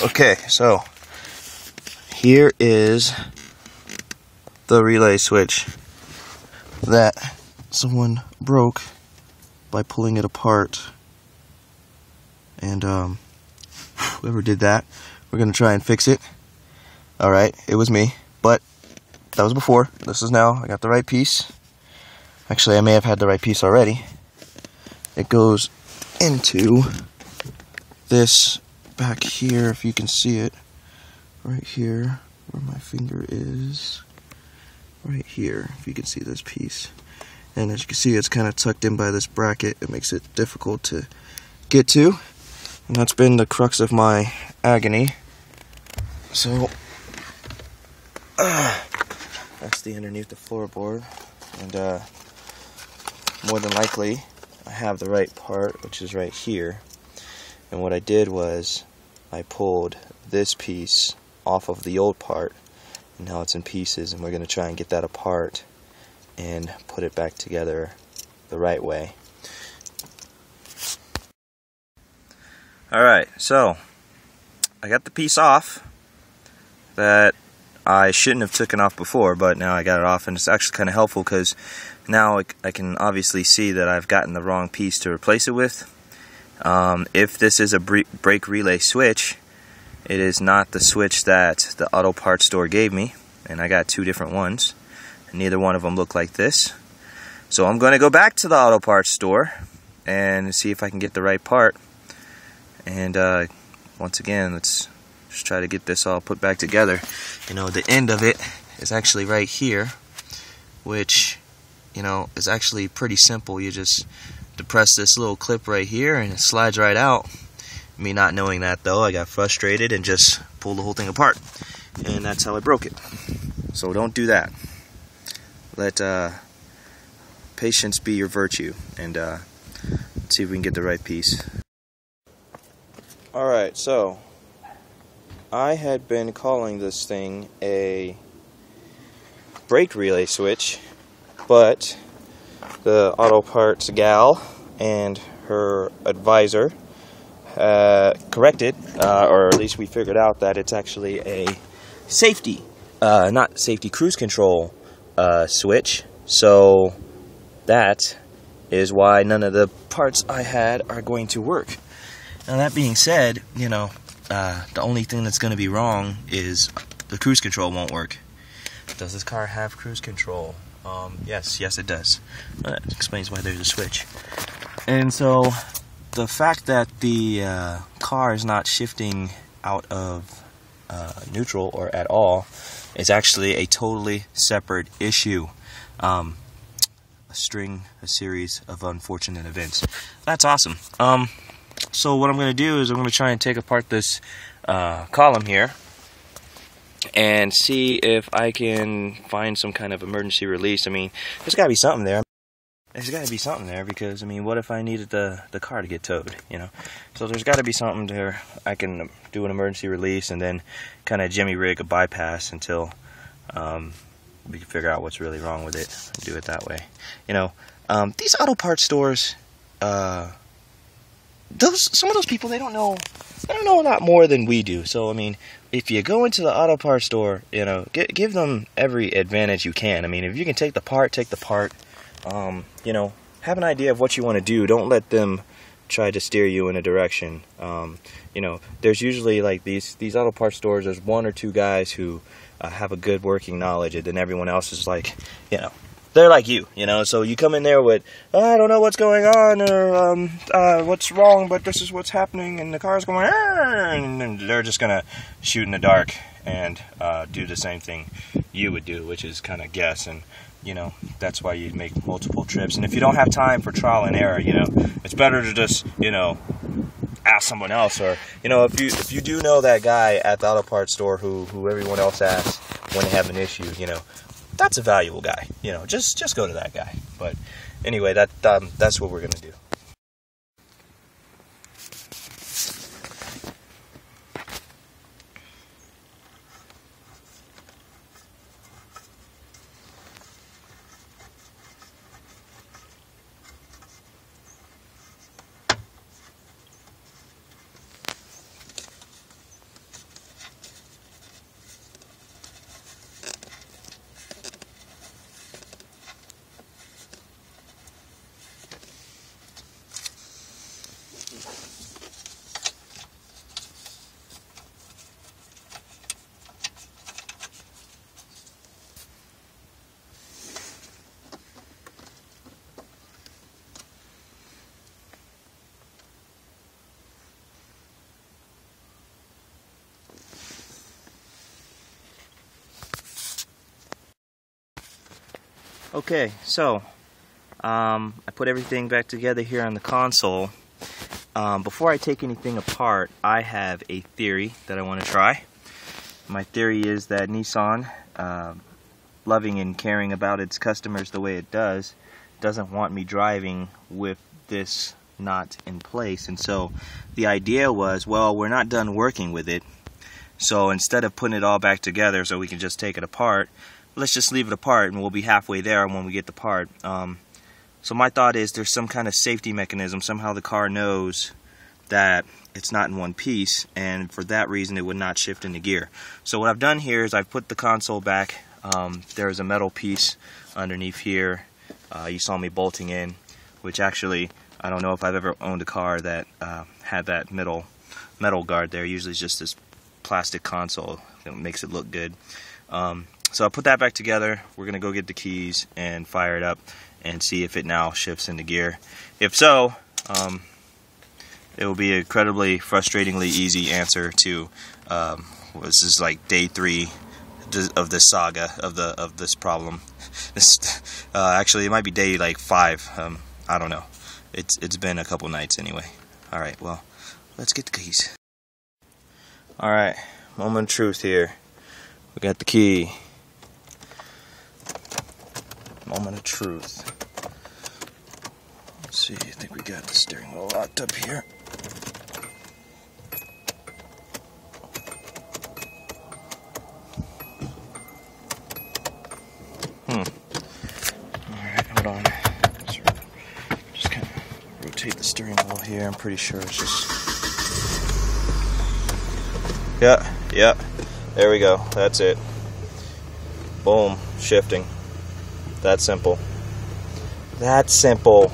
Okay, so here is the relay switch that someone broke by pulling it apart. And whoever did that, we're gonna try and fix it. Alright, it was me, but that was before. This is now. I got the right piece. Actually, I may have had the right piece already. It goes into this back here, if you can see it. Right here, where my finger is. Right here, if you can see this piece. And as you can see, it's kind of tucked in by this bracket. It makes it difficult to get to. And that's been the crux of my agony. So, that's the underneath the floorboard. And more than likely, I have the right part, which is right here. And what I did was, I pulled this piece off of the old part. And now it's in pieces, and we're going to try and get that apart and put it back together the right way. Alright, so I got the piece off that I shouldn't have taken off before, but now I got it off, and it's actually kind of helpful because now I can obviously see that I've gotten the wrong piece to replace it with. If this is a brake relay switch, it is not the switch that the auto parts store gave me, and I got two different ones. Neither one of them look like this. So I'm going to go back to the auto parts store and see if I can get the right part. And once again, let's just try to get this all put back together. You know, the end of it is actually right here, which, you know, is actually pretty simple. You just depress this little clip right here and it slides right out. Me not knowing that though, I got frustrated and just pulled the whole thing apart. And that's how I broke it. So don't do that. Let patience be your virtue, and let's see if we can get the right piece. Alright, so I had been calling this thing a brake relay switch, but the auto parts gal and her advisor corrected, or at least we figured out that it's actually a safety, not safety, cruise control switch. So that is why none of the parts I had are going to work. Now that being said, you know, the only thing that's going to be wrong is the cruise control won't work. Does this car have cruise control? Yes it does. That explains why there's a switch. And so the fact that the car is not shifting out of neutral or at all is actually a totally separate issue. A series of unfortunate events. That's awesome. So what I'm going to do is I'm going to try and take apart this column here and see if I can find some kind of emergency release. I mean, there's got to be something there. There's got to be something there because, I mean, what if I needed the car to get towed, you know? So there's got to be something there. I can do an emergency release and then kind of jimmy rig a bypass until we can figure out what's really wrong with it and do it that way. You know, these auto parts stores, some of those people, they don't know a lot more than we do. So, I mean, if you go into the auto parts store, you know, give them every advantage you can. I mean, if you can take the part, take the part. You know, have an idea of what you want to do. Don't let them try to steer you in a direction. You know, there's usually like these auto parts stores, there's one or two guys who have a good working knowledge, and then everyone else is like, you know, they're like you know, so you come in there with, oh, I don't know what's going on, or what's wrong, but this is what's happening, and the car's going, and they're just gonna shoot in the dark and do the same thing you would do, which is kind of guess. And you know, that's why you make multiple trips. And if you don't have time for trial and error, you know, it's better to just, you know, ask someone else. Or, you know, if you do know that guy at the auto parts store who everyone else asks when they have an issue, you know, that's a valuable guy. You know, just go to that guy. But anyway, that's what we're gonna do. Okay, so I put everything back together here on the console. Before I take anything apart, I have a theory that I want to try. My theory is that Nissan, loving and caring about its customers the way it does, doesn't want me driving with this not in place. And so the idea was, well, we're not done working with it, so instead of putting it all back together so we can just take it apart, let's just leave it apart and we'll be halfway there when we get the part. So my thought is there's some kind of safety mechanism. Somehow the car knows that it's not in one piece, and for that reason it would not shift into gear. So what I've done here is I've put the console back. There's a metal piece underneath here. You saw me bolting in, which actually I don't know if I've ever owned a car that had that metal guard there. Usually it's just this plastic console that makes it look good. So I put that back together. We're gonna go get the keys and fire it up and see if it now shifts into gear. If so, it will be an incredibly frustratingly easy answer to this is like day 3 of this saga of this problem. Actually, it might be day like 5. I don't know. It's been a couple nights anyway. All right, well, let's get the keys. All right, moment of truth here. We got the key. Moment of truth. Let's see, I think we got the steering wheel locked up here. Alright, hold on. Just kind of rotate the steering wheel here. I'm pretty sure it's just... Yeah, there we go. That's it. Boom, shifting. That simple. That simple.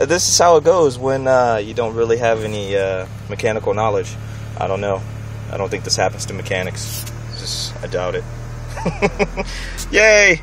This is how it goes when you don't really have any mechanical knowledge. I don't know. I don't think this happens to mechanics. I doubt it. Yay!